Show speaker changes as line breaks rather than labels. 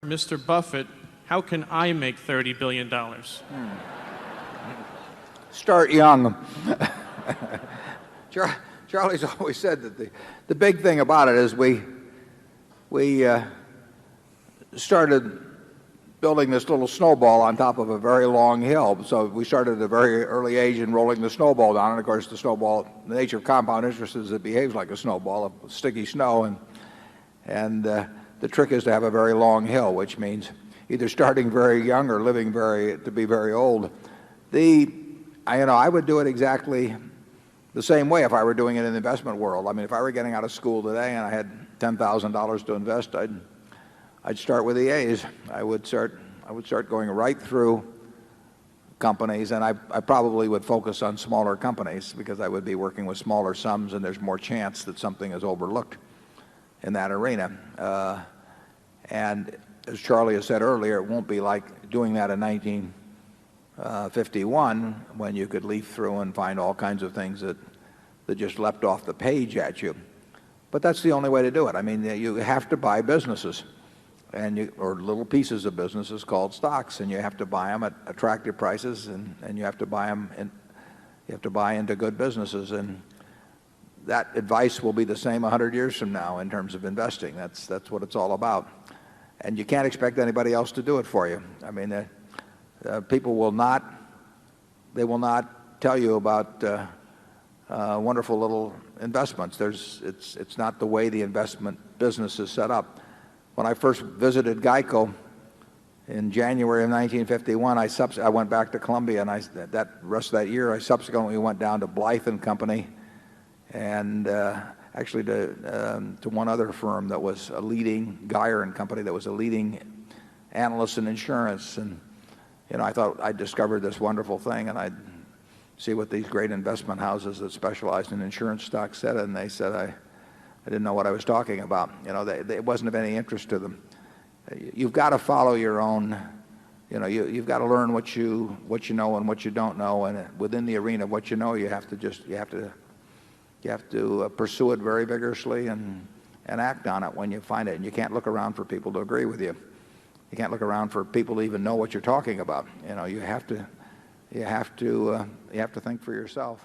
Mr. Buffett, how can I make $30 billion?
Start young. Charlie's always said that the big thing about it is we started building this little snowball on top of a very long hill. So we started at a very early age in rolling the snowball down. And of course, the snowball, the nature of compound interest is it behaves like a snowball of sticky snow. And the trick is to have a very long hill, which means either starting very young or living to be very old. I would do it exactly the same way if I were doing it in the investment world. I mean, if I were getting out of school today and I had $10,000 to invest, I'd start with the A's. I would start going right through companies, and I probably would focus on smaller companies because I would be working with smaller sums, and there's more chance that something is overlooked in that arena. And as Charlie has said earlier, it won't be like doing that in 1951 when you could leaf through and find all kinds of things that just leapt off the page at you. But that's the only way to do it. I mean, you have to buy businesses or little pieces of businesses called stocks, and you have to buy them at attractive prices, and you have to buy them you have to buy into good businesses. And that advice will be the same 100 years from now in terms of investing. That's what it's all about. And you can't expect anybody else to do it for you. I mean, people will not tell you about wonderful little investments. It's not the way the investment business is set up. When I first visited Geico in January of 1951, I went back to Columbia, and that rest of that year I subsequently went down to Blythe and Company, and actually to one other firm that was a leading, Geyer and Company, that was a leading analyst in insurance. And I thought I'd discovered this wonderful thing, and I'd see what these great investment houses that specialized in insurance stocks said, and they said I didn't know what I was talking about. It wasn't of any interest to them. You've got to follow your own. You've got to learn what you know and what you don't know, and within the arena of what you know, you have to pursue it very vigorously and act on it when you find it. And you can't look around for people to agree with you. You can't look around for people to even know what you're talking about. You have to think for yourself.